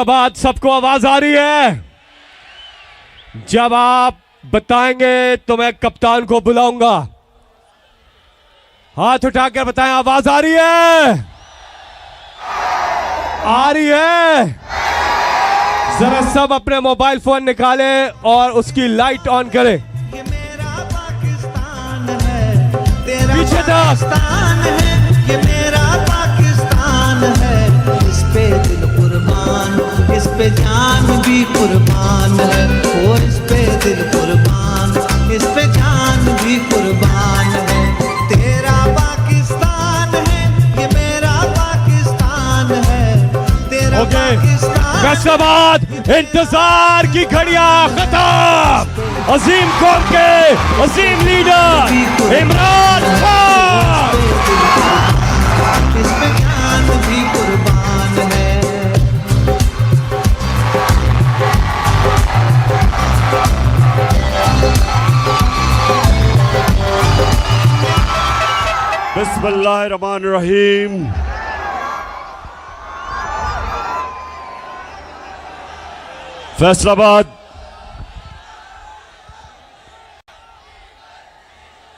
बाद सबको आवाज आ रही है? जब आप बताएंगे तो मैं कप्तान को बुलाऊंगा। हाथ उठाकर बताएं, आवाज आ रही है? आ रही है? जरा सब अपने मोबाइल फोन निकाले और उसकी लाइट ऑन करें। ये मेरा पाकिस्तान है, तेरा पीछे पाकिस्तान है, ये मेरा पाकिस्तान है। इस पे दिल कुर्बान, इस पे जान भी कुर्बान है। और इस पे दिल कुर्बान, इस पे जान भी कुर्बान है। तेरा पाकिस्तान है, ये मेरा पाकिस्तान है, तेरा पाकिस्तान। फैसलाबाद इंतजार की घड़ियां खत्म। अजीम कौम के अजीम लीडर इमरान खान। इसमें जान भी कुर्बान है। बिस्मिल्लाहिर्रहमानिर्रहीम। फैसलाबाद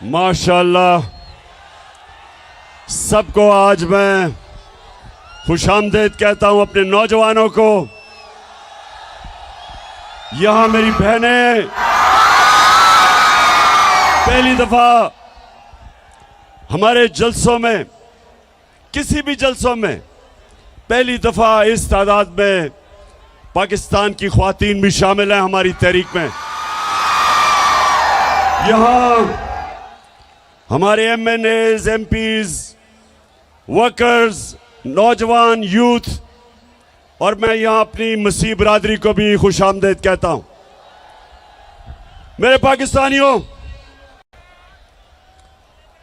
माशाअल्लाह, सबको आज मैं खुशामदीद कहता हूं अपने नौजवानों को। यहां मेरी बहनें पहली दफा हमारे जलसों में, किसी भी जलसों में पहली दफा इस तादाद में पाकिस्तान की ख्वातीन भी शामिल हैं हमारी तहरीक में। यहां हमारे एमएनएज, एमपीज, वर्कर्स, नौजवान, यूथ, और मैं यहां अपनी मसीह बरादरी को भी खुशामदीद कहता हूं। मेरे पाकिस्तानियों,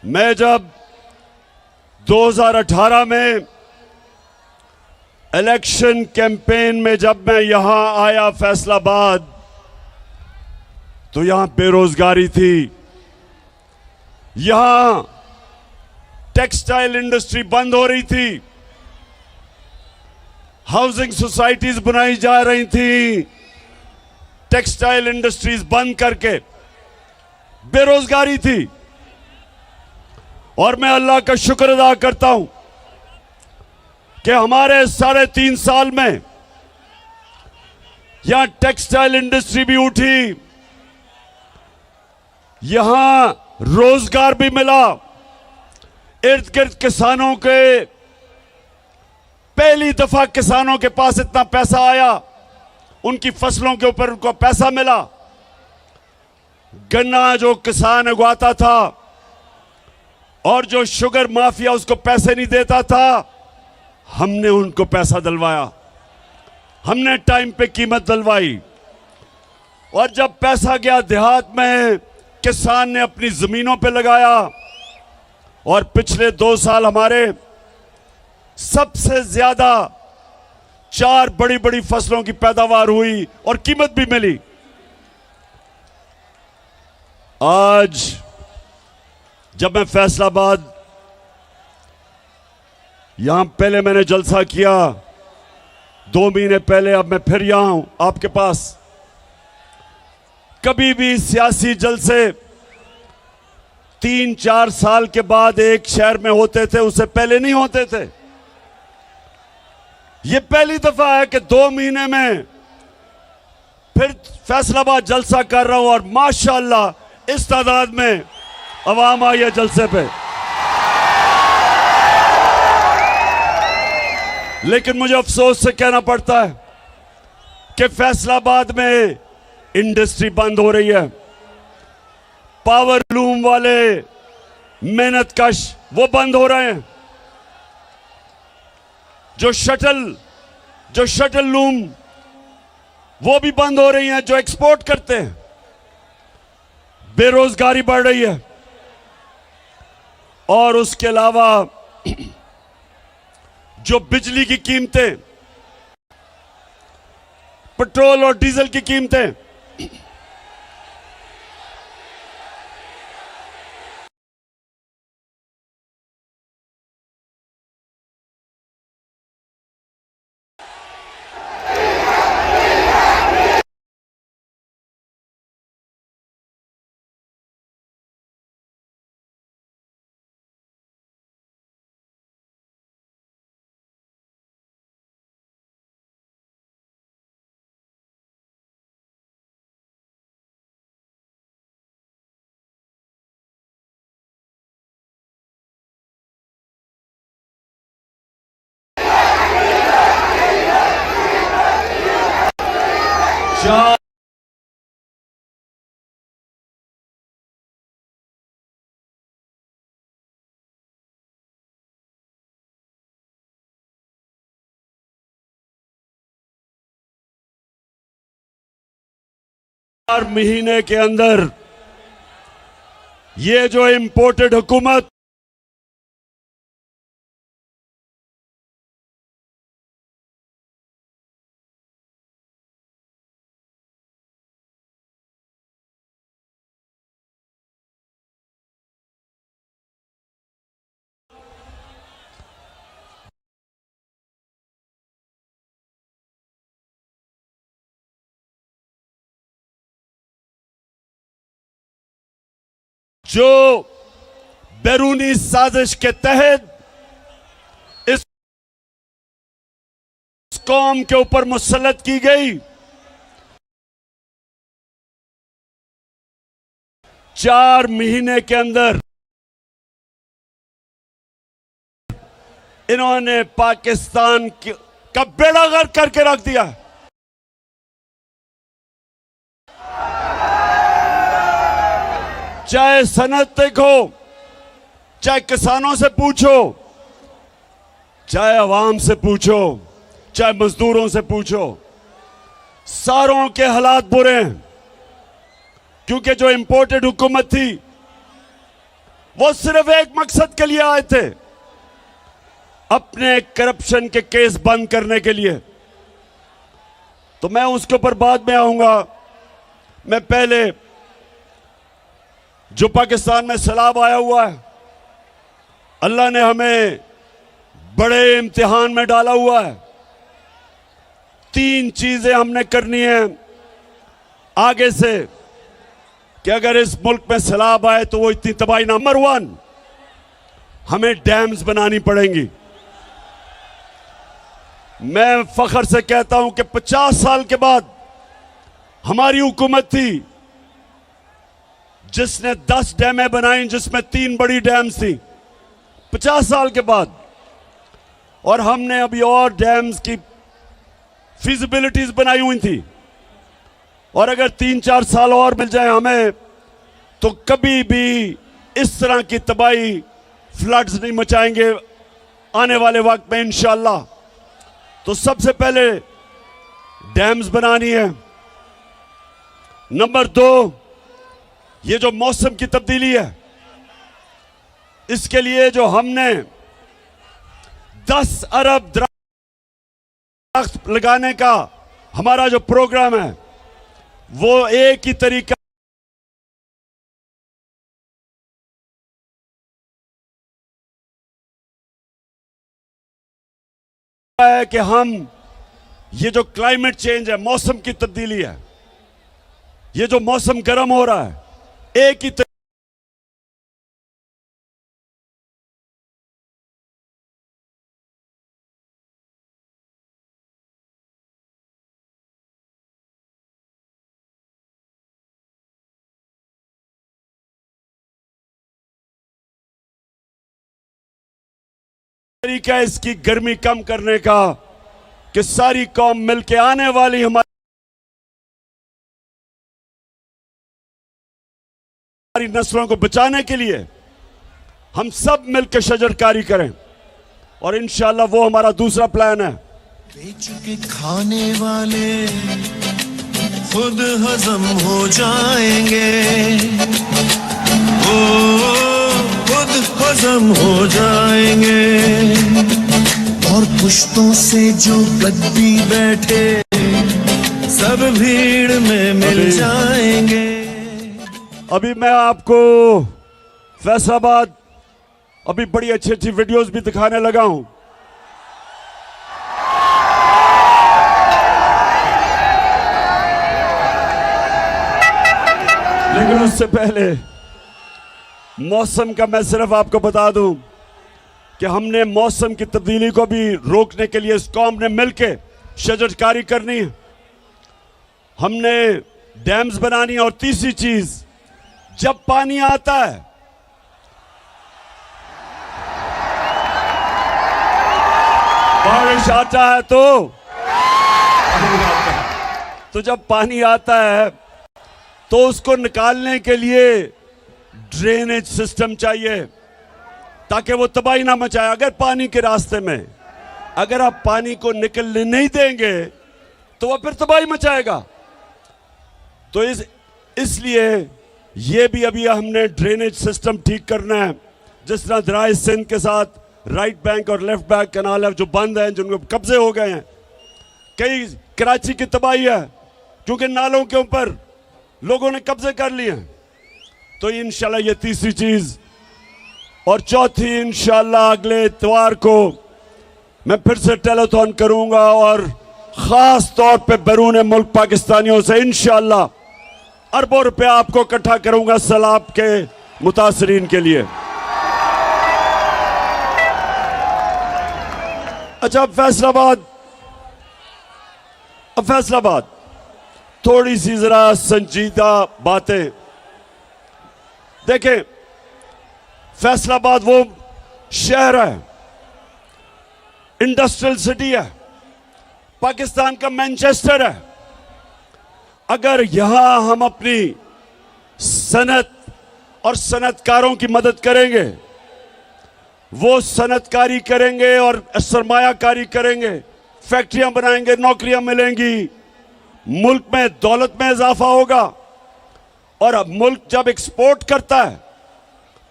मैं जब 2018 में इलेक्शन कैंपेन में जब मैं यहां आया फैसलाबाद, तो यहां बेरोजगारी थी, यहां टेक्सटाइल इंडस्ट्री बंद हो रही थी, हाउसिंग सोसाइटीज बनाई जा रही थी, टेक्सटाइल इंडस्ट्रीज बंद करके बेरोजगारी थी। और मैं अल्लाह का शुक्र अदा करता हूं कि हमारे 3.5 साल में यहां टेक्सटाइल इंडस्ट्री भी उठी, यहां रोजगार भी मिला, इर्द गिर्द किसानों के, पहली दफा किसानों के पास इतना पैसा आया, उनकी फसलों के ऊपर उनको पैसा मिला। गन्ना जो किसान उगाता था और जो शुगर माफिया उसको पैसे नहीं देता था, हमने उनको पैसा दिलवाया, हमने टाइम पे कीमत दिलवाई। और जब पैसा गया देहात में, किसान ने अपनी जमीनों पे लगाया, और पिछले 2 साल हमारे सबसे ज्यादा 4 बड़ी बड़ी फसलों की पैदावार हुई और कीमत भी मिली। आज जब मैं फैसलाबाद, यहां पहले मैंने जलसा किया 2 महीने पहले, अब मैं फिर यहां हूं आपके पास। कभी भी सियासी जलसे 3-4 साल के बाद एक शहर में होते थे, उससे पहले नहीं होते थे। यह पहली दफा है कि 2 महीने में फिर फैसलाबाद जलसा कर रहा हूं, और माशाअल्लाह इस तादाद में अवाम आई है जलसे पे। लेकिन मुझे अफसोस से कहना पड़ता है कि फैसलाबाद में इंडस्ट्री बंद हो रही है। पावर लूम वाले मेहनत कश वो बंद हो रहे हैं। जो शटल लूम वो भी बंद हो रही हैं, जो एक्सपोर्ट करते हैं। बेरोजगारी बढ़ रही है, और उसके अलावा जो बिजली की कीमतें, पेट्रोल और डीजल की कीमतें, 4 महीने के अंदर ये जो इंपोर्टेड हुकूमत जो बैरूनी साजिश के तहत इस कौम के ऊपर मुसल्लत की गई, 4 महीने के अंदर इन्होंने पाकिस्तान का बेड़ा गर्क करके रख दिया। चाहे सनत देखो, चाहे किसानों से पूछो, चाहे अवाम से पूछो, चाहे मजदूरों से पूछो, सारों के हालात बुरे हैं। क्योंकि जो इंपोर्टेड हुकूमत थी वो सिर्फ एक मकसद के लिए आए थे, अपने करप्शन के केस बंद करने के लिए। तो मैं उसके ऊपर बाद में आऊंगा। मैं पहले जो पाकिस्तान में सैलाब आया हुआ है, अल्लाह ने हमें बड़े इम्तिहान में डाला हुआ है। 3 चीजें हमने करनी है आगे से कि अगर इस मुल्क में सैलाब आए तो वो इतनी तबाही। नंबर 1, हमें डैम्स बनानी पड़ेंगी। मैं फख्र से कहता हूं कि 50 साल के बाद हमारी हुकूमत थी जिसने 10 डैमें बनाई, जिसमें 3 बड़ी डैम्स थी 50 साल के बाद। और हमने अभी और डैम्स की फिजिबिलिटीज बनाई हुई थी, और अगर 3-4 साल और मिल जाए हमें तो कभी भी इस तरह की तबाही, फ्लड्स नहीं मचाएंगे आने वाले वक्त में इंशाअल्लाह। तो सबसे पहले डैम्स बनानी है। नंबर 2, ये जो मौसम की तब्दीली है, इसके लिए जो हमने 10 अरब दरख्त लगाने का हमारा जो प्रोग्राम है, वो एक ही तरीका है कि हम ये जो क्लाइमेट चेंज है, मौसम की तब्दीली है, ये जो मौसम गर्म हो रहा है, एक ही तरीका है इसकी गर्मी कम करने का कि सारी कौम मिलके आने वाली हमारी नस्लों को बचाने के लिए हम सब मिलकर शजरकारी करें, और इंशाअल्लाह वो हमारा दूसरा प्लान है। बेच के खाने वाले खुद हजम हो जाएंगे, ओ खुद हजम हो जाएंगे, और पुश्तों से जो गद्दी बैठे सब भीड़ में मिल जाएंगे। अभी मैं आपको फैसलाबाद अभी बड़ी अच्छी अच्छी वीडियोस भी दिखाने लगा हूं। लेकिन उससे पहले मौसम का मैं सिर्फ आपको बता दूं कि हमने मौसम की तब्दीली को भी रोकने के लिए इस कौम ने मिलकर शजरकारी करनी है, हमने डैम्स बनानी है। और तीसरी चीज, जब पानी आता है बारिश आता है तो तो जब पानी आता है तो उसको निकालने के लिए ड्रेनेज सिस्टम चाहिए ताकि वो तबाही ना मचाए। अगर पानी के रास्ते में अगर आप पानी को निकलने नहीं देंगे तो वह फिर तबाही मचाएगा। तो इसलिए ये भी अभी हमने ड्रेनेज सिस्टम ठीक करना है। जिस तरह दराए सिंध के साथ राइट बैंक और लेफ्ट बैंक कैनाल है जो बंद हैं, जिनको कब्जे हो गए हैं। कई कराची की तबाही है क्योंकि नालों के ऊपर लोगों ने कब्जे कर लिए हैं। तो इंशाल्लाह ये तीसरी चीज, और चौथी इंशाल्लाह अगले इतवार को मैं फिर से टेलीथॉन करूंगा और खास तौर पे बैरून मुल्क पाकिस्तानियों से इंशाल्लाह अरबों रुपया आपको इकट्ठा करूंगा सैलाब के मुतासरीन के लिए। अच्छा, फैसलाबाद थोड़ी सी जरा संजीदा बातें देखें। फैसलाबाद वो शहर है, इंडस्ट्रियल सिटी है, पाकिस्तान का मैनचेस्टर है। अगर यहां हम अपनी सनत और सनतकारों की मदद करेंगे, वो सनतकारी करेंगे और सरमायाकारी करेंगे, फैक्ट्रियां बनाएंगे, नौकरियां मिलेंगी, मुल्क में दौलत में इजाफा होगा। और अब मुल्क जब एक्सपोर्ट करता है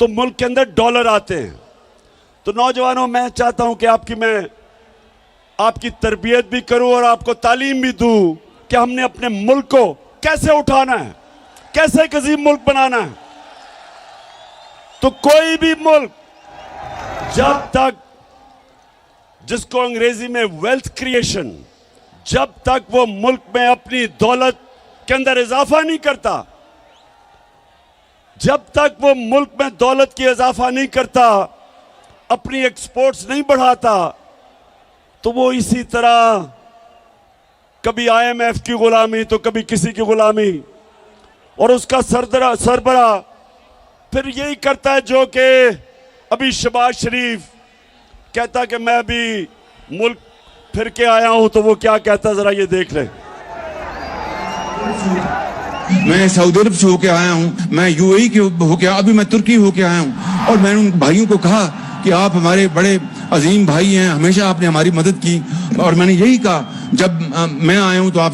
तो मुल्क के अंदर डॉलर आते हैं। तो नौजवानों, मैं चाहता हूं कि मैं आपकी तरबियत भी करूं और आपको तालीम भी दूं कि हमने अपने मुल्क को कैसे उठाना है, कैसे एक अजीम मुल्क बनाना है। तो कोई भी मुल्क जब तक, जिसको अंग्रेजी में वेल्थ क्रिएशन, जब तक वो मुल्क में अपनी दौलत के अंदर इजाफा नहीं करता, जब तक वो मुल्क में दौलत की इजाफा नहीं करता, अपनी एक्सपोर्ट्स नहीं बढ़ाता, तो वो इसी तरह कभी IMF की गुलामी तो कभी किसी की गुलामी, और उसका सरबरा फिर यही करता है जो कि अभी शहबाज शरीफ कहता कि मैं भी मुल्क फिर के आया हूं। तो वो क्या कहता, जरा ये देख लें। मैं सऊदी अरब से होके आया हूँ, मैं UAE के होके, अभी मैं तुर्की होके आया हूँ। और मैंने उन भाइयों को कहा कि आप हमारे बड़े अजीम भाई हैं, हमेशा आपने हमारी मदद की। और मैंने यही कहा, जब मैं आया हूँ तो आप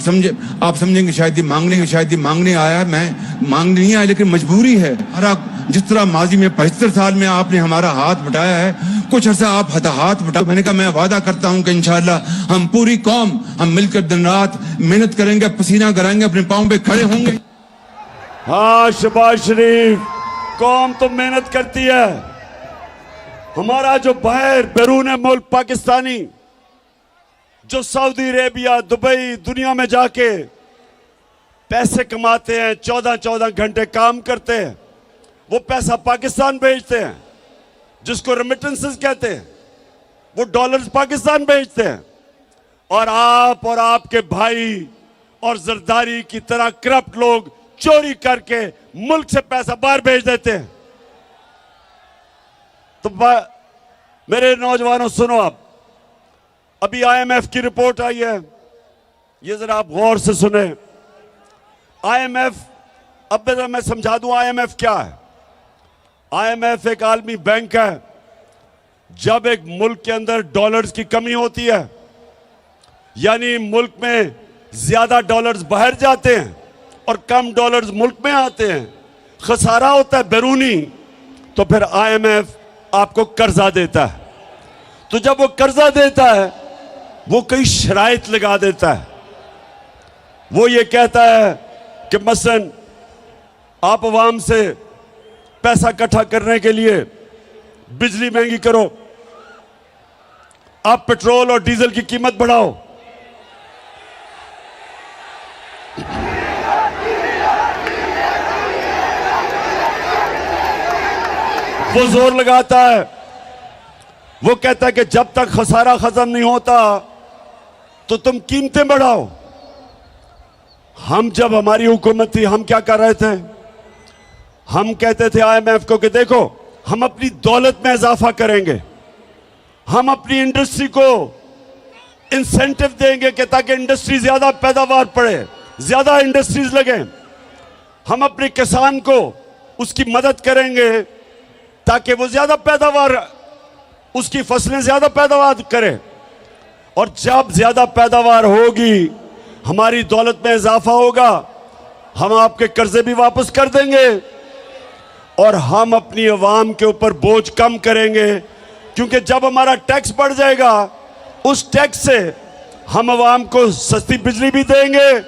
समझेंगे शायद ये मांगने आया है। मैं मांगने नहीं आया, लेकिन मजबूरी है। जिस तरह माजी में 75 साल में आपने हमारा हाथ बटाया है, कुछ अर्सा आप हाथ बटाओ। मैंने कहा मैं वादा करता हूं कि इंशाअल्लाह हम पूरी कौम हम मिलकर दिन रात मेहनत करेंगे, पसीना कराएंगे, अपने पांव पे खड़े होंगे। हाँ शहबाज शरीफ, कौम तो मेहनत करती है। हमारा जो बैरून मुल्क पाकिस्तानी जो सऊदी अरेबिया, दुबई, दुनिया में जाके पैसे कमाते हैं, 14-14 घंटे काम करते हैं, वो पैसा पाकिस्तान भेजते हैं, जिसको रेमिटेंसेस कहते हैं, वो डॉलर्स पाकिस्तान भेजते हैं। और आप और आपके भाई और जरदारी की तरह करप्ट लोग चोरी करके मुल्क से पैसा बाहर भेज देते हैं। तो मेरे नौजवानों सुनो, आप अभी IMF की रिपोर्ट आई है, ये जरा आप गौर से सुने। IMF, अब मैं समझा दूं IMF क्या है। IMF एक आलमी बैंक है। जब एक मुल्क के अंदर डॉलर्स की कमी होती है, यानी मुल्क में ज्यादा डॉलर्स बाहर जाते हैं और कम डॉलर्स मुल्क में आते हैं, खसारा होता है बैरूनी, तो फिर IMF आपको कर्जा देता है। तो जब वो कर्जा देता है, वो कई शराइत लगा देता है। वो ये कहता है कि मसलन आप अवाम से पैसा इकट्ठा करने के लिए बिजली महंगी करो, आप पेट्रोल और डीजल की कीमत बढ़ाओ। वो जोर लगाता है, वो कहता है कि जब तक खसारा खत्म नहीं होता तो तुम कीमतें बढ़ाओ। हम जब हमारी हुकूमत थी, हम क्या कर रहे थे? हम कहते थे IMF को कि देखो, हम अपनी दौलत में इजाफा करेंगे, हम अपनी इंडस्ट्री को इंसेंटिव देंगे कि ताकि इंडस्ट्री ज्यादा पैदावार पड़े, ज्यादा इंडस्ट्रीज लगे, हम अपने किसान को उसकी मदद करेंगे ताकि वो ज्यादा पैदावार, उसकी फसलें ज्यादा पैदावार करे। और जब ज्यादा पैदावार होगी, हमारी दौलत में इजाफा होगा, हम आपके कर्जे भी वापस कर देंगे और हम अपनी आवाम के ऊपर बोझ कम करेंगे। क्योंकि जब हमारा टैक्स बढ़ जाएगा, उस टैक्स से हम आवाम को सस्ती बिजली भी देंगे,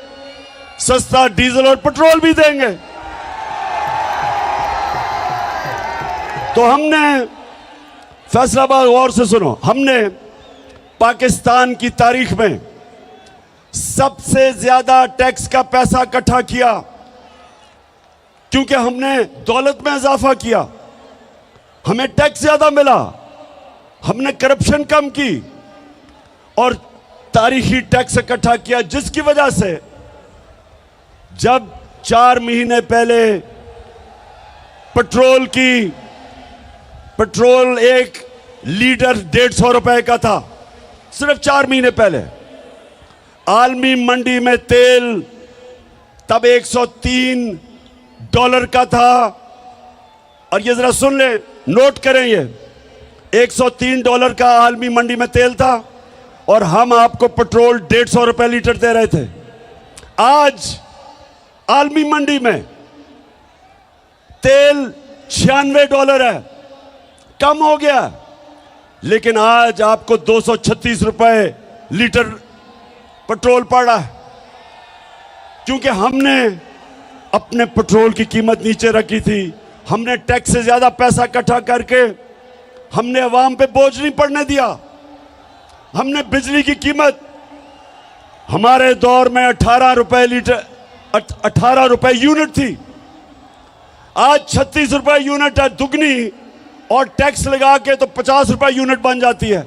सस्ता डीजल और पेट्रोल भी देंगे। तो हमने फैसलाबाद, गौर से सुनो, हमने पाकिस्तान की तारीख में सबसे ज्यादा टैक्स का पैसा इकट्ठा किया, क्योंकि हमने दौलत में इजाफा किया, हमें टैक्स ज्यादा मिला, हमने करप्शन कम की और तारीखी टैक्स इकट्ठा किया, जिसकी वजह से जब 4 महीने पहले पेट्रोल एक लीटर 150 रुपए का था, सिर्फ 4 महीने पहले आलमी मंडी में तेल तब $103 का था। और ये जरा सुन ले, नोट करें, ये $103 का आलमी मंडी में तेल था और हम आपको पेट्रोल 150 रुपए लीटर दे रहे थे। आज आलमी मंडी में तेल $96 है, कम हो गया, लेकिन आज आपको 236 रुपए लीटर पेट्रोल पड़ रहा है, क्योंकि हमने अपने पेट्रोल की कीमत नीचे रखी थी। हमने टैक्स से ज्यादा पैसा इकट्ठा करके हमने अवाम पे बोझ नहीं पड़ने दिया। हमने बिजली की कीमत, हमारे दौर में 18 रुपए लीटर, 18 रुपए यूनिट थी, आज 36 रुपए यूनिट है, दुगनी, और टैक्स लगा के तो 50 रुपए यूनिट बन जाती है।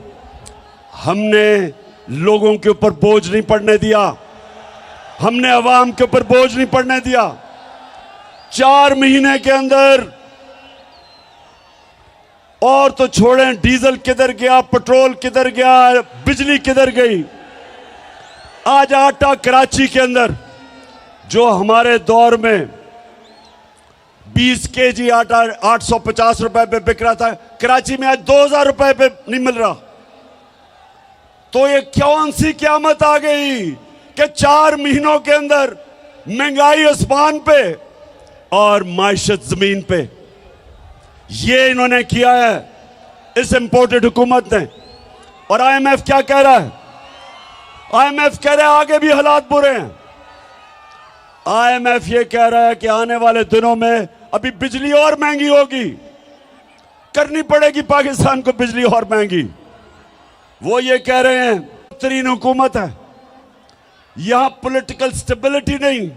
हमने लोगों के ऊपर बोझ नहीं पड़ने दिया, हमने अवाम के ऊपर बोझ नहीं पड़ने दिया। 4 महीने के अंदर, और तो छोड़ें, डीजल किधर गया, पेट्रोल किधर गया, बिजली किधर गई। आज आटा कराची के अंदर जो हमारे दौर में 20 केजी आटा 850 रुपए पे बिक रहा था, कराची में आज 2000 रुपए पे नहीं मिल रहा। तो ये कौन सी क़यामत आ गई कि 4 महीनों के अंदर महंगाई आसमान पे और माइशत जमीन पे। ये इन्होंने किया है, इस इंपोर्टेड हुकूमत ने। और IMF क्या कह रहा है? IMF कह रहा है आगे भी हालात बुरे हैं। IMF ये कह रहा है कि आने वाले दिनों में अभी बिजली और महंगी होगी, करनी पड़ेगी पाकिस्तान को बिजली और महंगी। वो ये कह रहे हैं बेहतरीन हुकूमत है, यहां पॉलिटिकल स्टेबिलिटी नहीं,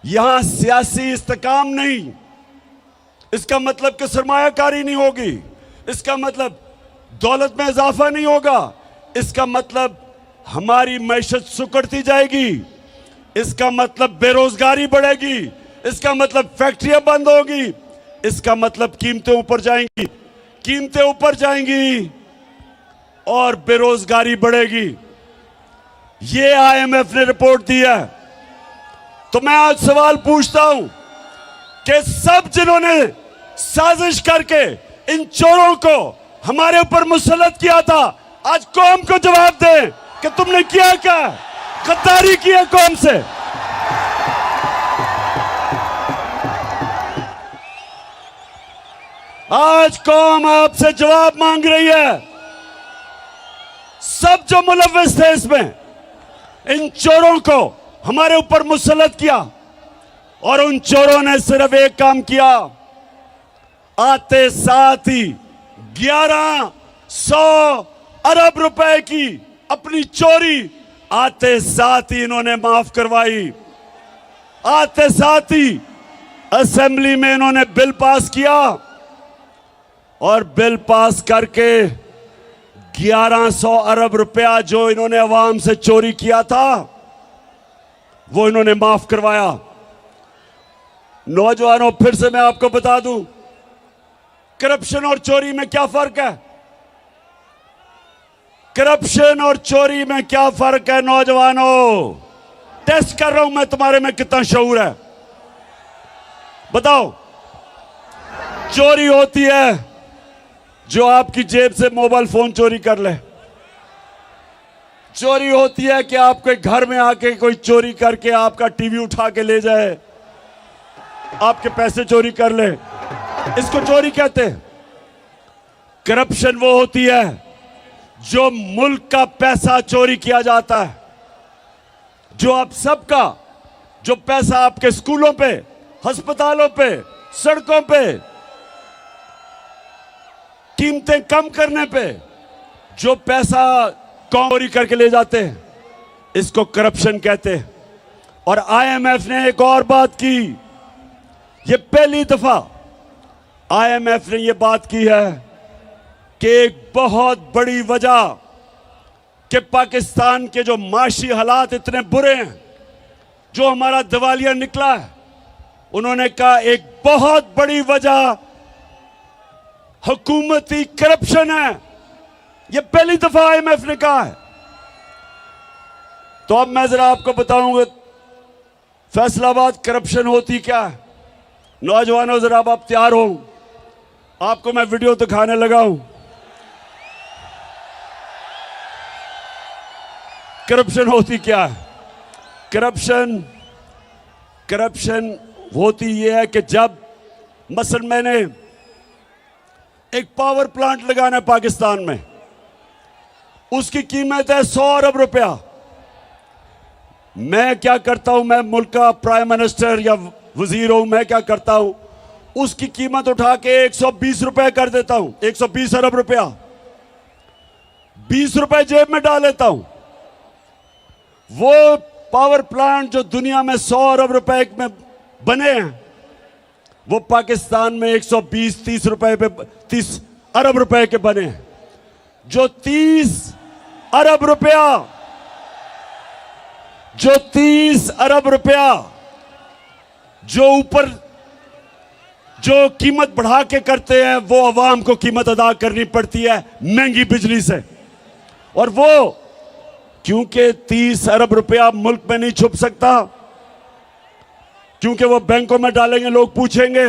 यहां सियासी इस्तेकाम नहीं। इसका मतलब कि सरमायाकारी नहीं होगी, इसका मतलब दौलत में इजाफा नहीं होगा, इसका मतलब हमारी मैशत सुकड़ती जाएगी, इसका मतलब बेरोजगारी बढ़ेगी, इसका मतलब फैक्ट्रियां बंद होगी, इसका मतलब कीमतें ऊपर जाएंगी, कीमतें ऊपर जाएंगी और बेरोजगारी बढ़ेगी। ये IMF ने रिपोर्ट दी है। तो मैं आज सवाल पूछता हूं कि सब जिन्होंने साजिश करके इन चोरों को हमारे ऊपर मुसल्लत किया था, आज कौम को जवाब दें कि तुमने किया क्या? गद्दारी की है कौम से। आज कौम आपसे जवाब मांग रही है। सब जो मुलव्विस थे इसमें, इन चोरों को हमारे ऊपर मुसल्लत किया, और उन चोरों ने सिर्फ एक काम किया, आते साथ ही 1100 अरब रुपए की अपनी चोरी आते साथ ही इन्होंने माफ करवाई। आते साथ ही असेंबली में इन्होंने बिल पास किया, और बिल पास करके 1100 अरब रुपया जो इन्होंने अवाम से चोरी किया था, वो इन्होंने माफ करवाया। नौजवानों, फिर से मैं आपको बता दूं, करप्शन और चोरी में क्या फर्क है? करप्शन और चोरी में क्या फर्क है नौजवानों? टेस्ट कर रहा हूं मैं तुम्हारे में कितना शऊर है। बताओ, चोरी होती है जो आपकी जेब से मोबाइल फोन चोरी कर ले, चोरी होती है कि आपके घर में आके कोई चोरी करके आपका टीवी उठा के ले जाए, आपके पैसे चोरी कर ले, इसको चोरी कहते हैं। करप्शन वो होती है जो मुल्क का पैसा चोरी किया जाता है, जो आप सबका, जो पैसा आपके स्कूलों पे, अस्पतालों पे, सड़कों पे, कीमतें कम करने पे जो पैसा चोरी करके ले जाते हैं, इसको करप्शन कहते हैं। और आईएमएफ ने एक और बात की, ये पहली दफा आईएमएफ ने ये बात की है कि एक बहुत बड़ी वजह कि पाकिस्तान के जो माशी हालात इतने बुरे हैं, जो हमारा दिवालिया निकला है, उन्होंने कहा एक बहुत बड़ी वजह हुकूमती करप्शन है। यह पहली दफा आईएमएफ ने कहा है। तो अब मैं जरा आपको बताऊंगा फैसलाबाद करप्शन होती क्या है। नौजवानों, जरा अब आप तैयार हो, आपको मैं वीडियो दिखाने लगा हूं। करप्शन होती क्या है? करप्शन होती यह है कि जब मसलन मैंने एक पावर प्लांट लगाना है पाकिस्तान में, उसकी कीमत है 100 अरब रुपया। मैं क्या करता हूं, मैं मुल्क का प्राइम मिनिस्टर या वजीर हूं, मैं क्या करता हूं, उसकी कीमत उठा के 120 रुपए कर देता हूं, 120 अरब रुपया, 20 रुपए जेब में डाल लेता हूं। वो पावर प्लांट जो दुनिया में 100 अरब रुपए में बने हैं, वो पाकिस्तान में 120-30 रुपए पे 30 अरब रुपए के बने हैं। जो 30 अरब रुपया जो ऊपर जो कीमत बढ़ा के करते हैं, वो अवाम को कीमत अदा करनी पड़ती है महंगी बिजली से। और वो क्योंकि 30 अरब रुपया मुल्क में नहीं छुप सकता, क्योंकि वो बैंकों में डालेंगे, लोग पूछेंगे,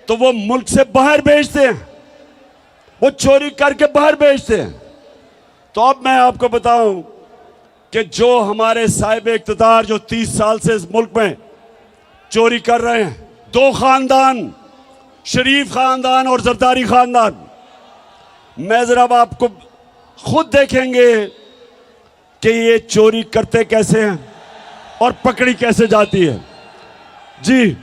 तो वो मुल्क से बाहर भेजते हैं, वो चोरी करके बाहर भेजते हैं। तो अब मैं आपको बताऊं कि जो हमारे साहिब इख्तियार जो 30 साल से इस मुल्क में चोरी कर रहे हैं, 2 खानदान, शरीफ खानदान और जरदारी खानदान, मैं जरा अब आपको खुद देखेंगे कि ये चोरी करते कैसे हैं और पकड़ी कैसे जाती है। जी,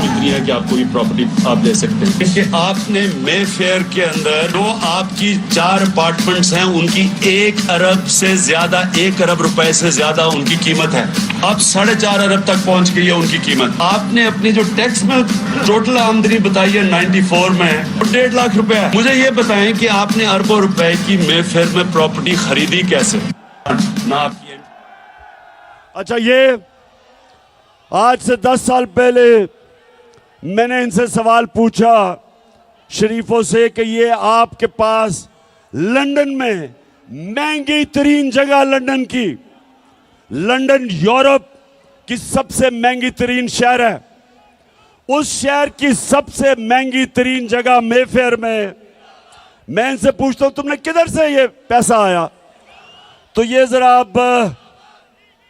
इतनी है कि आपको ये प्रॉपर्टी आप ले सकते हैं। कि आपने मे फेयर के अंदर जो आपकी 4 अपार्टमेंट्स हैं, उनकी 1 अरब से ज्यादा, 1 अरब रुपए से ज्यादा उनकी कीमत है। अब 4.5 अरब तक पहुंच गई है उनकी कीमत। आपने अपनी जो टैक्स में टोटल आमदनी बताई है 94 में, 1.5 लाख रुपए है। मुझे ये बताएं कि आपने अरबों रुपए की मे फेयर में प्रॉपर्टी खरीदी कैसे? ना आपकी। अच्छा, ये आज से 10 साल पहले मैंने इनसे सवाल पूछा शरीफों से कि ये आपके पास लंदन में महंगी तरीन जगह, लंदन यूरोप की सबसे महंगी तरीन शहर है, उस शहर की सबसे महंगी तरीन जगह मेफेयर में मैं इनसे पूछता हूं तुमने किधर से ये पैसा आया? तो ये जरा आप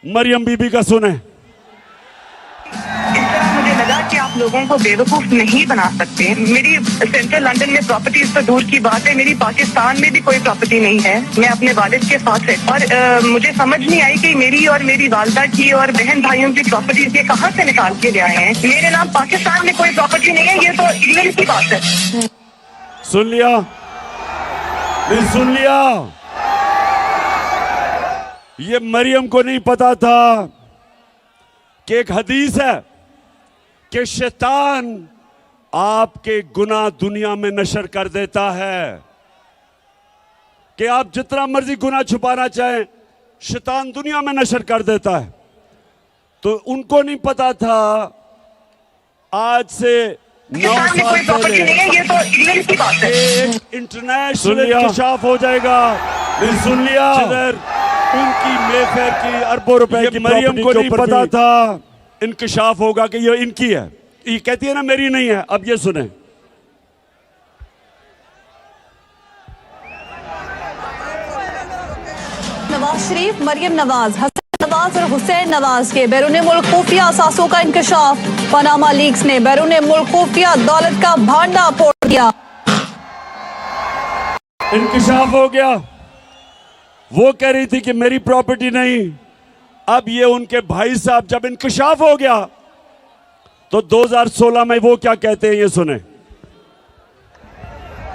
मरियम बीबी का सुने। मुझे लगा कि आप लोगों को बेवकूफ नहीं बना सकते। मेरी सेंट्रल लंदन में प्रॉपर्टीज तो दूर की बात है, मेरी पाकिस्तान में भी कोई प्रॉपर्टी नहीं है। मैं अपने वालिद के साथ है और मुझे समझ नहीं आई कि मेरी और मेरी वालदा की और बहन भाइयों की प्रॉपर्टीज ये कहाँ से निकाल के ले आए हैं। मेरे नाम पाकिस्तान में कोई प्रॉपर्टी नहीं है, ये तो इंग्लैंड की बात है। सुन लिया, सुन लिया। ये मरियम को नहीं पता था कि एक हदीस है कि शैतान आपके गुनाह दुनिया में नशर कर देता है। कि आप जितना मर्जी गुनाह छुपाना चाहें, शैतान दुनिया में नशर कर देता है। तो उनको नहीं पता था आज से 9 पाकिस्तान में साल कोई प्रॉपर्टी नहीं पहले है, ये तो इंग्लैंड की बात है। एक इंटरनेशनल इंकशाफ हो जाएगा। सुन लिया, उनकी मेफेयर की अरबों रुपए की मरियम को नहीं पता था इंकशाफ होगा कि ये इनकी है। ये कहती है ना मेरी नहीं है। अब ये सुने, नवाज शरीफ, मरियम नवाज, हसन नवाज और हुसैन नवाज के बैरून मुल्क खुफिया असासों का इंकशाफ। पनामा लीक्स ने बैरून मुल्क खुफिया दौलत का भांडा फोड़ दिया। इंकशाफ हो गया। वो कह रही थी कि मेरी प्रॉपर्टी नहीं। अब ये उनके भाई साहब, जब इंकशाफ हो गया तो 2016 में वो क्या कहते हैं, ये सुने।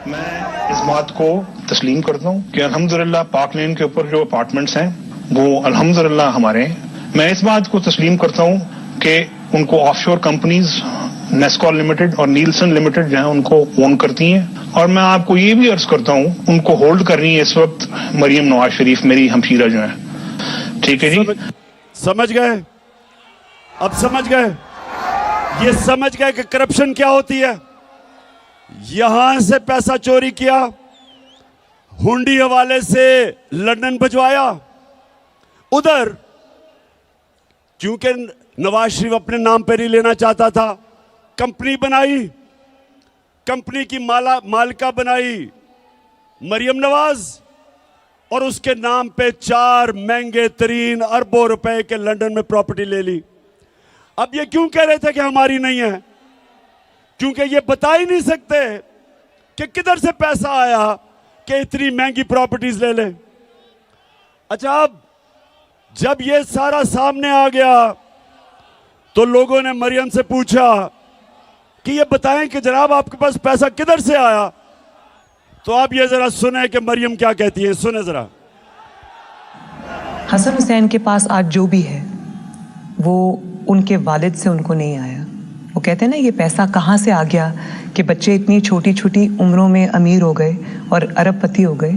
मैं इस बात को तस्लीम करता हूँ कि अल्हम्दुलिल्लाह पाक लेन के ऊपर जो अपार्टमेंट्स हैं वो अल्हम्दुलिल्लाह हमारे हैं। मैं इस बात को तस्लीम करता हूँ कि उनको ऑफशोर कंपनीज नेस्कॉल लिमिटेड और नीलसन लिमिटेड जो है उनको ओन करती हैं। और मैं आपको ये भी अर्ज करता हूँ उनको होल्ड कर रही है इस वक्त मरियम नवाज शरीफ, मेरी हमशीरा जो है। ठीक है जी, समझ गए? अब समझ गए? ये समझ गए कि करप्शन क्या होती है। यहां से पैसा चोरी किया, हुंडी हवाले से लंदन भिजवाया, उधर क्योंकि नवाज शरीफ अपने नाम पर ही लेना चाहता था, कंपनी बनाई, कंपनी की मालिका बनाई मरियम नवाज, और उसके नाम पे 4 महंगे तरीन अरबों रुपए के लंदन में प्रॉपर्टी ले ली। अब ये क्यों कह रहे थे कि हमारी नहीं है? क्योंकि ये बता ही नहीं सकते कि किधर से पैसा आया कि इतनी महंगी प्रॉपर्टीज ले ले। अच्छा, अब जब ये सारा सामने आ गया तो लोगों ने मरियम से पूछा कि ये बताएं कि जनाब आपके पास पैसा किधर से आया। तो आप ये जरा सुने कि मरियम क्या कहती है, सुने जरा। हसन हुसैन के पास आज जो भी है वो उनके वालिद से उनको नहीं आया। वो कहते हैं ना, ये पैसा कहाँ से आ गया कि बच्चे इतनी छोटी छोटी उम्रों में अमीर हो गए और अरबपति हो गए।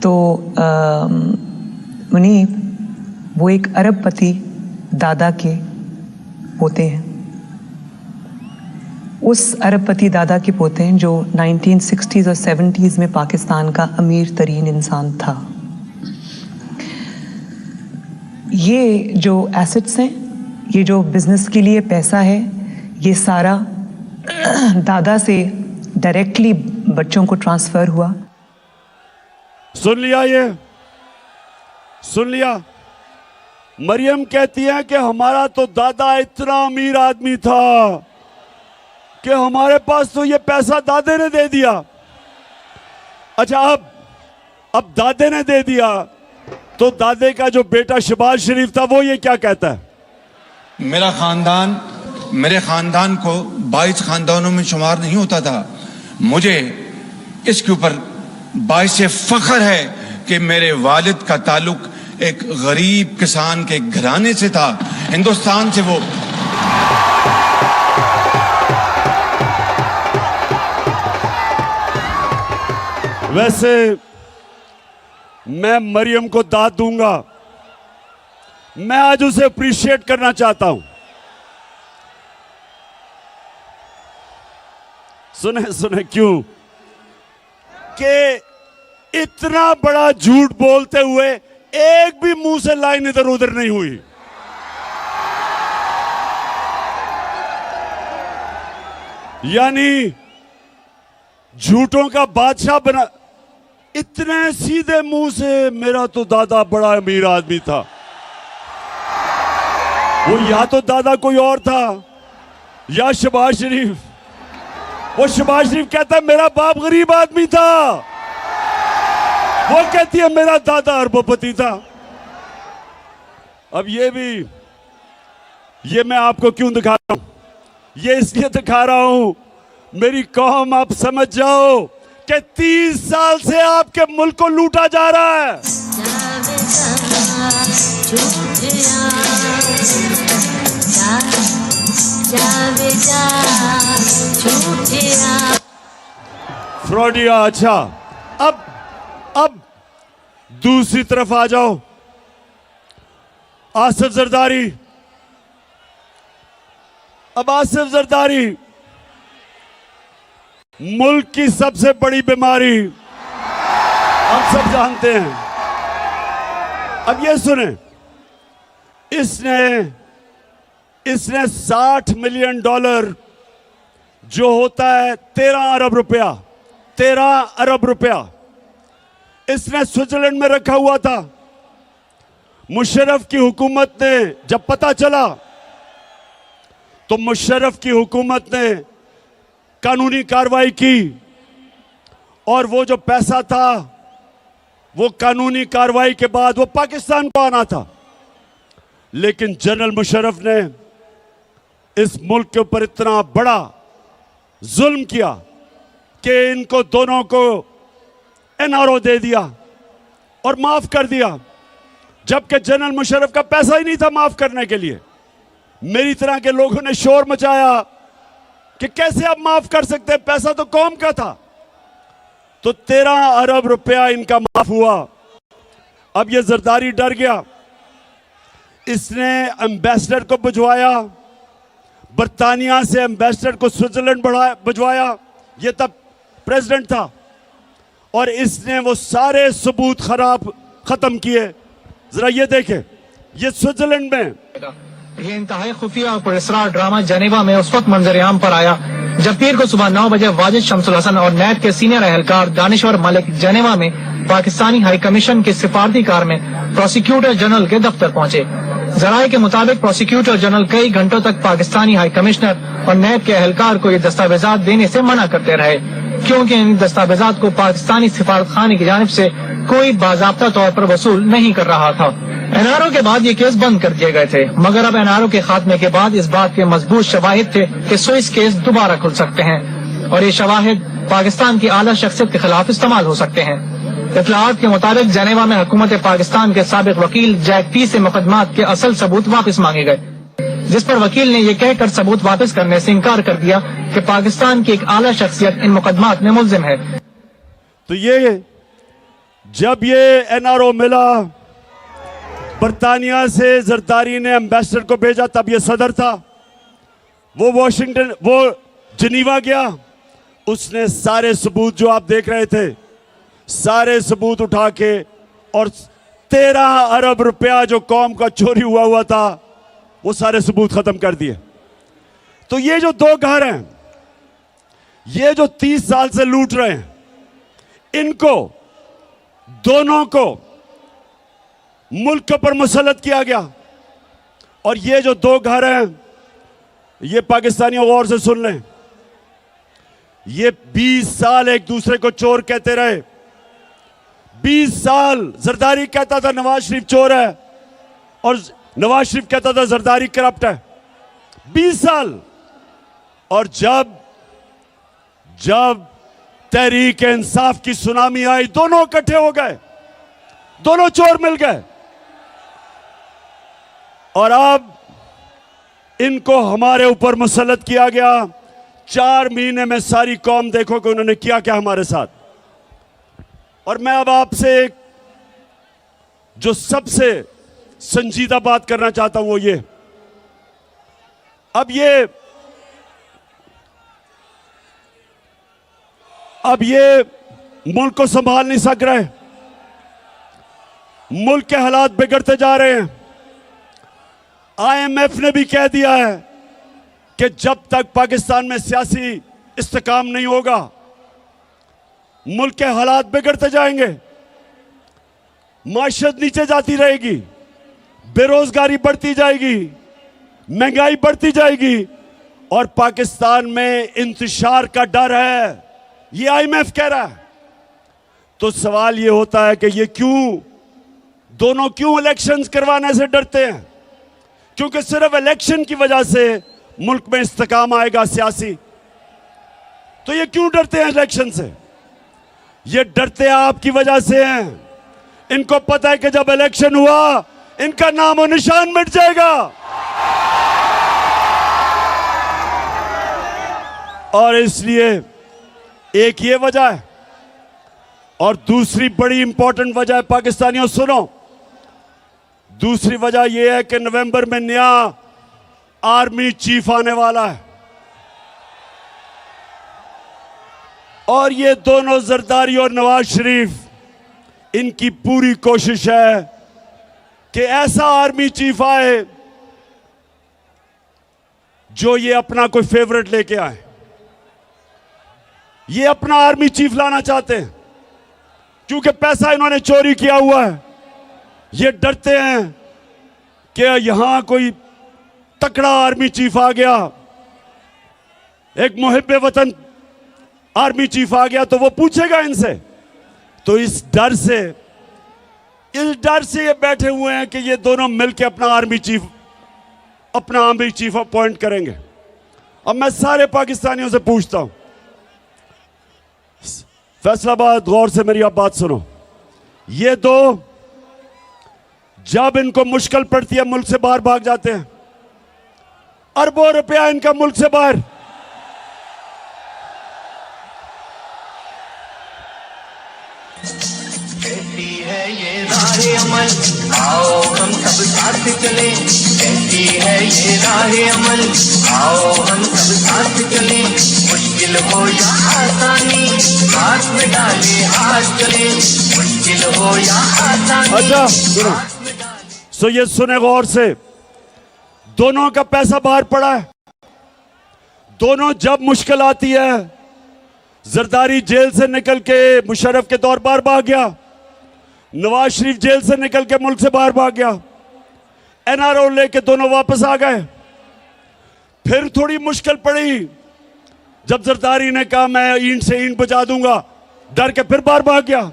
तो मुनीब, वो एक अरबपति दादा के पोते हैं। उस अरबपति दादा के पोते हैं जो 1960s और 70s में पाकिस्तान का अमीर तरीन इंसान था। ये जो एसेट्स हैं, ये जो बिजनेस के लिए पैसा है, ये सारा दादा से डायरेक्टली बच्चों को ट्रांसफर हुआ। सुन लिया? ये सुन लिया? मरियम कहती है कि हमारा तो दादा इतना अमीर आदमी था कि हमारे पास तो ये पैसा दादे ने दे दिया। अच्छा, अब दादे ने दे दिया तो दादे का जो बेटा शहबाज शरीफ था वो ये क्या कहता है? मेरा खानदान मेरे खानदान को 22 खानदानों में शुमार नहीं होता था। मुझे इसके ऊपर बाइस फख्र है कि मेरे वालिद का ताल्लुक एक गरीब किसान के घराने से था, हिंदुस्तान से। वो वैसे मैं मरियम को दाद दूंगा, मैं आज उसे अप्रिशिएट करना चाहता हूं। सुने सुने क्यों? कि इतना बड़ा झूठ बोलते हुए एक भी मुंह से लाइन इधर उधर नहीं हुई। यानी झूठों का बादशाह बना, इतने सीधे मुंह से मेरा तो दादा बड़ा अमीर आदमी था। वो या तो दादा कोई और था या शहबाज शरीफ। वो शहबाज शरीफ कहता है मेरा बाप गरीब आदमी था, वो कहती है मेरा दादा अरबपति था। अब ये मैं आपको क्यों दिखा रहा हूं? ये इसलिए दिखा रहा हूं मेरी कौम आप समझ जाओ कि 30 साल से आपके मुल्क को लूटा जा रहा है। फ्रॉडिया। अच्छा, अब अब दूसरी तरफ आ जाओ, आसिफ जरदारी। अब आसिफ जरदारी मुल्क की सबसे बड़ी बीमारी, हम सब जानते हैं। अब ये सुने, इसने $60 मिलियन जो होता है 13 अरब रुपया, 13 अरब रुपया इसने स्विट्जरलैंड में रखा हुआ था। मुशर्रफ की हुकूमत ने जब पता चला तो मुशर्रफ की हुकूमत ने कानूनी कार्रवाई की और वो जो पैसा था वो कानूनी कार्रवाई के बाद वो पाकिस्तान को आना था। लेकिन जनरल मुशर्रफ ने इस मुल्क के ऊपर इतना बड़ा जुल्म किया कि इनको दोनों को एनआरओ दे दिया और माफ कर दिया, जबकि जनरल मुशर्रफ का पैसा ही नहीं था माफ करने के लिए। मेरी तरह के लोगों ने शोर मचाया कि कैसे आप माफ कर सकते हैं, पैसा तो कौम का था। तो 13 अरब रुपया इनका माफ हुआ। अब ये जरदारी डर गया, इसने एम्बेसडर को भिजवाया, बर्तानिया से एम्बेसडर को स्विट्जरलैंड भिजवाया, ये तब प्रेसिडेंट था, और इसने वो सारे सबूत खत्म किए। जरा ये देखें, ये स्विट्जरलैंड में ये इंतहाई खुफिया और पुरस्कार ड्रामा जनेवा में उस वक्त मंजर-ए-आम पर आया जब पीर को सुबह 9 बजे वाजिद शमसुल हसन और नैब के सीनियर एहलकार दानिश्वर मलिक जनेवा में पाकिस्तानी हाई कमीशन की सिफारती कार में प्रोसिक्यूटर जनरल के दफ्तर पहुंचे। जराये के मुताबिक प्रोसिक्यूटर जनरल कई घंटों तक पाकिस्तानी हाई कमिश्नर और नैब के एहलकार को ये दस्तावेजात देने से मना करते रहे, क्योंकि इन दस्तावेजात को पाकिस्तानी सिफारत खाने की जानिब से कोई बाज़ाब्ता तौर पर वसूल नहीं कर रहा था। एनआरओ के बाद ये केस बंद कर दिए गए थे, मगर अब एनआरओ के खात्मे के बाद इस बात के मजबूत शवाहिद थे कि स्विस केस दोबारा खुल सकते हैं और ये शवाहिद पाकिस्तान की आला शख्सियत के खिलाफ इस्तेमाल हो सकते हैं। इत्तलाआत के मुताबिक जनेवा में हुकूमत पाकिस्तान के साबिक वकील जैक पी से मुकदमात के असल सबूत वापस मांगे गए, जिस पर वकील ने यह कहकर सबूत वापस करने से इनकार कर दिया कि पाकिस्तान की एक आला शख्सियत इन मुकदमात में मुल्जिम है। तो ये जब ये एनआरओ मिला, बर्तानिया से जरदारी ने एम्बेसडर को भेजा, तब ये सदर था, वो जिनीवा गया, उसने सारे सबूत जो आप देख रहे थे सारे सबूत उठा के और 13 अरब रुपया जो कौम का चोरी हुआ था वो सारे सबूत खत्म कर दिए। तो ये जो दो घर हैं, ये जो 30 साल से लूट रहे हैं, इनको दोनों को मुल्क पर मुसल्लत किया गया। और ये जो दो घर हैं, ये पाकिस्तानियों गौर से सुन लें, ये 20 साल एक दूसरे को चोर कहते रहे। 20 साल जरदारी कहता था नवाज शरीफ चोर है और नवाज शरीफ कहता था जरदारी करप्ट है। 20 साल। और जब तहरीक इंसाफ की सुनामी आई, दोनों इकट्ठे हो गए, दोनों चोर मिल गए, और अब इनको हमारे ऊपर मुसल्लत किया गया। 4 महीने में सारी कौम देखो कि उन्होंने किया क्या हमारे साथ। और मैं अब आपसे जो सबसे संजीदा बात करना चाहता हूं वो ये, अब ये मुल्क को संभाल नहीं सक रहे, मुल्क के हालात बिगड़ते जा रहे हैं। IMF ने भी कह दिया है कि जब तक पाकिस्तान में सियासी इस्तेकाम नहीं होगा मुल्क के हालात बिगड़ते जाएंगे, माशरत नीचे जाती रहेगी, बेरोजगारी बढ़ती जाएगी, महंगाई बढ़ती जाएगी और पाकिस्तान में इंतशार का डर है, ये IMF कह रहा है। तो सवाल ये होता है कि ये दोनों क्यों इलेक्शंस करवाने से डरते हैं? क्योंकि सिर्फ इलेक्शन की वजह से मुल्क में इस्तेकाम आएगा सियासी। तो ये क्यों डरते हैं इलेक्शन से? ये डरते आपकी वजह से हैं। इनको पता है कि जब इलेक्शन हुआ इनका नाम और निशान मिट जाएगा। और इसलिए एक ये वजह है, और दूसरी बड़ी इंपॉर्टेंट वजह है, पाकिस्तानियों सुनो, दूसरी वजह यह है कि नवंबर में नया आर्मी चीफ आने वाला है और ये दोनों जरदारी और नवाज शरीफ, इनकी पूरी कोशिश है कि ऐसा आर्मी चीफ आए जो ये अपना कोई फेवरेट लेके आए। ये अपना आर्मी चीफ लाना चाहते हैं क्योंकि पैसा इन्होंने चोरी किया हुआ है। ये डरते हैं कि यहां कोई तकड़ा आर्मी चीफ आ गया, एक मुहिब्बे वतन आर्मी चीफ आ गया तो वो पूछेगा इनसे। तो इस डर से ये बैठे हुए हैं कि ये दोनों मिलकर अपना आर्मी चीफ अपॉइंट करेंगे। अब मैं सारे पाकिस्तानियों से पूछता हूं, फैसलाबाद, गौर से मेरी आप बात सुनो। ये दो जब इनको मुश्किल पड़ती है मुल्क से बाहर भाग जाते हैं, अरबों रुपया इनका मुल्क से बाहर। कैसी है ये राह अमल, आओ हम सब साथ चले। कैसी है ये राह अमल, आओ हम सब साथ चले। मुश्किल हो या आसानी, हाथ में डाले हाथ चले। मुश्किल हो या आसानी, अच्छा सुनो, सो ये सुने गौर से, दोनों का पैसा बाहर पड़ा है। दोनों जब मुश्किल आती है, जरदारी जेल से निकल के मुशर्रफ के दौर पर भाग गया, नवाज शरीफ जेल से निकल के मुल्क से बाहर भाग गया, एनआरओ लेके दोनों वापस आ गए। फिर थोड़ी मुश्किल पड़ी, जब जरदारी ने कहा मैं ईंट से ईंट बजा दूंगा, डर के फिर बाहर भाग गया।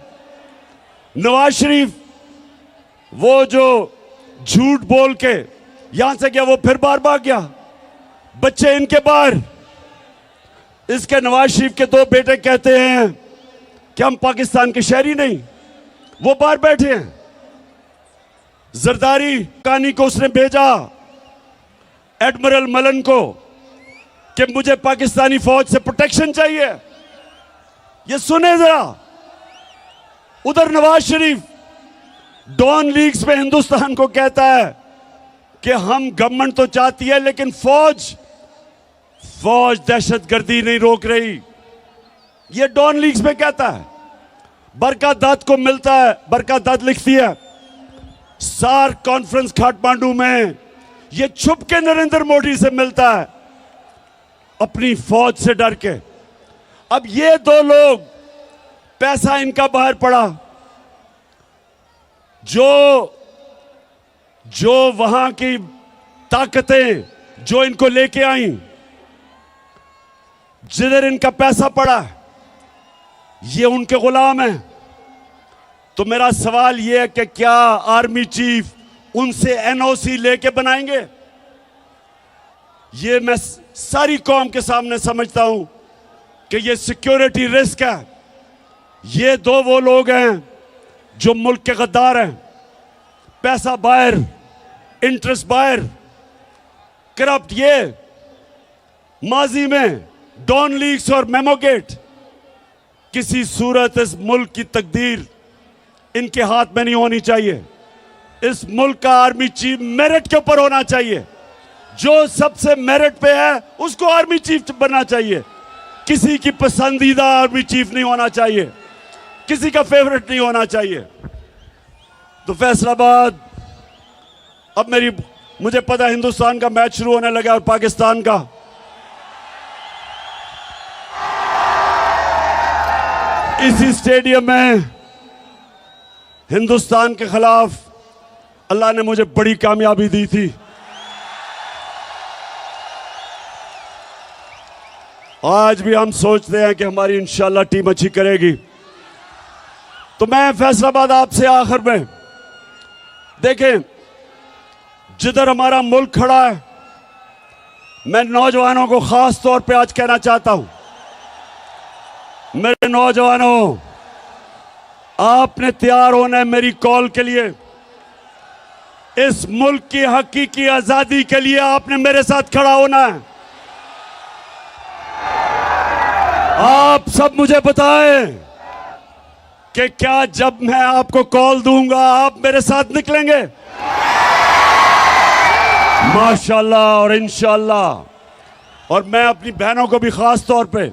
नवाज शरीफ वो जो झूठ बोल के यहां से गया, वो फिर बाहर भाग गया। बच्चे इनके बाहर, इसके नवाज शरीफ के दो बेटे कहते हैं कि हम पाकिस्तान के शहरी नहीं, वो बाहर बैठे हैं। जरदारी कानी को उसने भेजा एडमिरल मलन को कि मुझे पाकिस्तानी फौज से प्रोटेक्शन चाहिए। ये सुने जरा, उधर नवाज शरीफ डॉन लीग्स में हिंदुस्तान को कहता है कि हम गवर्नमेंट तो चाहती है लेकिन फौज दहशतगर्दी नहीं रोक रही। ये डॉन लीग्स में कहता है। बरका दत्त को मिलता है, बरका दत्त लिखती है सार्क कॉन्फ्रेंस काठमांडू में, ये छुप के नरेंद्र मोदी से मिलता है अपनी फौज से डर के। अब ये दो लोग, पैसा इनका बाहर पड़ा, जो वहां की ताकतें जो इनको लेके आई, जिधर इनका पैसा पड़ा, ये उनके गुलाम हैं। तो मेरा सवाल ये है कि क्या आर्मी चीफ उनसे एनओसी लेके बनाएंगे? ये मैं सारी कौम के सामने समझता हूं कि ये सिक्योरिटी रिस्क है। ये दो वो लोग हैं जो मुल्क के गद्दार हैं। पैसा बाहर, इंटरेस्ट बाहर, करप्ट। ये माजी में डॉन लीग्स और मेमोगेट, किसी सूरत इस मुल्क की तकदीर इनके हाथ में नहीं होनी चाहिए। इस मुल्क का आर्मी चीफ मेरिट के ऊपर होना चाहिए। जो सबसे मेरिट पे है उसको आर्मी चीफ बनना चाहिए। किसी की पसंदीदा आर्मी चीफ नहीं होना चाहिए, किसी का फेवरेट नहीं होना चाहिए। तो फैसलाबाद, अब मुझे पता है हिंदुस्तान का मैच शुरू होने लगा और पाकिस्तान का। इसी स्टेडियम में हिंदुस्तान के खिलाफ अल्लाह ने मुझे बड़ी कामयाबी दी थी। आज भी हम सोचते हैं कि हमारी इंशाल्लाह टीम अच्छी करेगी। तो मैं फैसलाबाद आपसे आखिर में, देखें जिधर हमारा मुल्क खड़ा है, मैं नौजवानों को खास तौर पे आज कहना चाहता हूं, मेरे नौजवानों, आपने तैयार होना है मेरी कॉल के लिए। इस मुल्क की हकीकी आजादी के लिए आपने मेरे साथ खड़ा होना है। आप सब मुझे बताएं कि क्या जब मैं आपको कॉल दूंगा आप मेरे साथ निकलेंगे? माशाल्लाह और इंशाल्लाह। और मैं अपनी बहनों को भी खास तौर पे,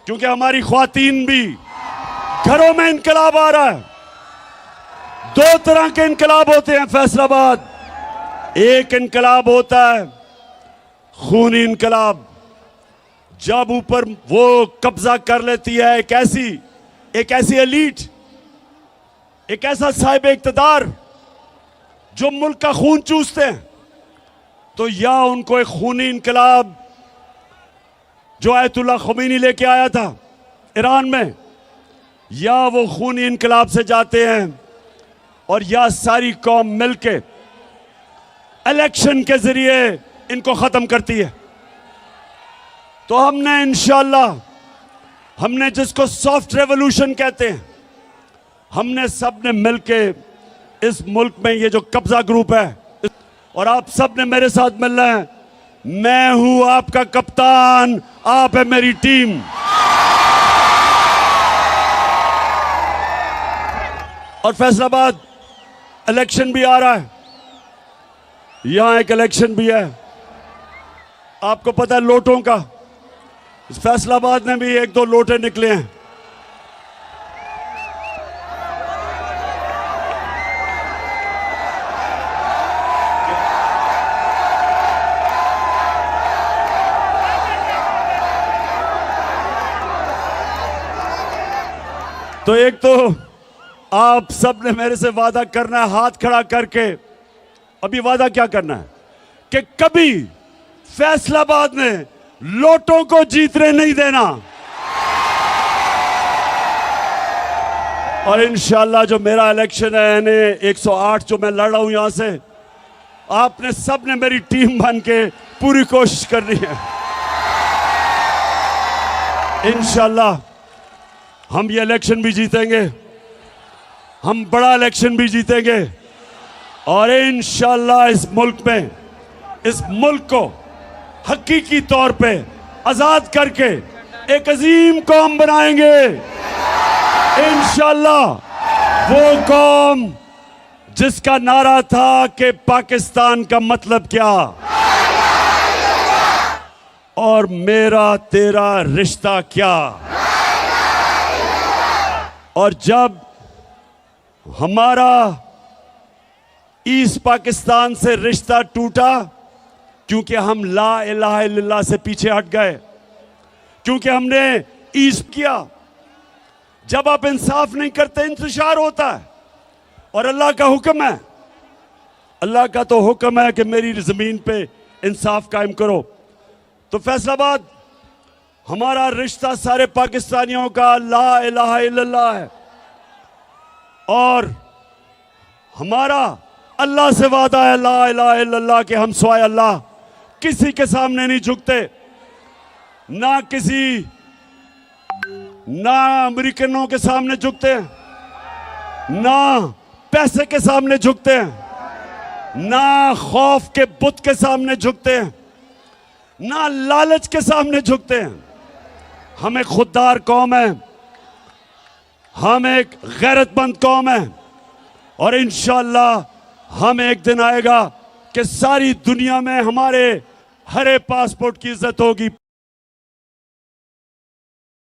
क्योंकि हमारी ख्वातीन भी घरों में इनकलाब आ रहा है। दो तरह के इनकलाब होते हैं फैसलाबाद। एक इनकलाब होता है खूनी इनकलाब, जब ऊपर वो कब्जा कर लेती है एक ऐसी एलीट, एक ऐसा साहिब इक्तदार जो मुल्क का खून चूसते हैं, तो या उनको एक खूनी इनकलाब जो आयतुल्लाह ख़ुमैनी लेके आया था ईरान में, या वो खूनी इनकलाब से जाते हैं और या सारी कौम मिलके इलेक्शन के जरिए इनको खत्म करती है। तो हमने इंशाल्लाह, हमने जिसको सॉफ्ट रेवोल्यूशन कहते हैं, हमने सबने मिलके इस मुल्क में ये जो कब्जा ग्रुप है, और आप सब ने मेरे साथ मिलना है। मैं हूं आपका कप्तान, आप है मेरी टीम। और फैसलाबाद इलेक्शन भी आ रहा है, यहां एक इलेक्शन भी है, आपको पता है लोटों का। इस फैसलाबाद में भी 1-2 लोटे निकले हैं। तो एक तो आप सब ने मेरे से वादा करना है हाथ खड़ा करके। अभी वादा क्या करना है कि कभी फैसलाबाद में लोटों को जीतने नहीं देना। और इंशाल्लाह जो मेरा इलेक्शन है यानी 108 जो मैं लड़ रहा हूं यहां से, आपने सब ने मेरी टीम बन के पूरी कोशिश करनी है। इंशाल्लाह हम ये इलेक्शन भी जीतेंगे, हम बड़ा इलेक्शन भी जीतेंगे, और इंशाल्लाह इस मुल्क को हकीकी तौर पे आजाद करके एक अजीम कौम बनाएंगे। इंशाल्लाह वो कौम जिसका नारा था कि पाकिस्तान का मतलब क्या और मेरा तेरा रिश्ता क्या। और जब हमारा ईस्ट पाकिस्तान से रिश्ता टूटा, क्योंकि हम ला इलाहा इल्लल्लाह से पीछे हट गए, क्योंकि हमने ईस्ट किया। जब आप इंसाफ नहीं करते इंतशार होता है, और अल्लाह का हुक्म है, अल्लाह का तो हुक्म है कि मेरी जमीन पे इंसाफ कायम करो। तो फैसलाबाद हमारा रिश्ता सारे पाकिस्तानियों का ला इलाहा इल्लल्लाह है, और हमारा अल्लाह से वादा है ला इलाहा इल्लल्लाह के हम सिवाय अल्लाह किसी के सामने नहीं झुकते, ना अमेरिकनों के सामने झुकते हैं, ना पैसे के सामने झुकते हैं, ना खौफ के बुत के सामने झुकते हैं, ना लालच के सामने झुकते हैं। हम एक खुददार कौम है, हम एक गैरतमंद कौम है, और इंशाअल्लाह हम एक दिन आएगा कि सारी दुनिया में हमारे हरे पासपोर्ट की इज्जत होगी।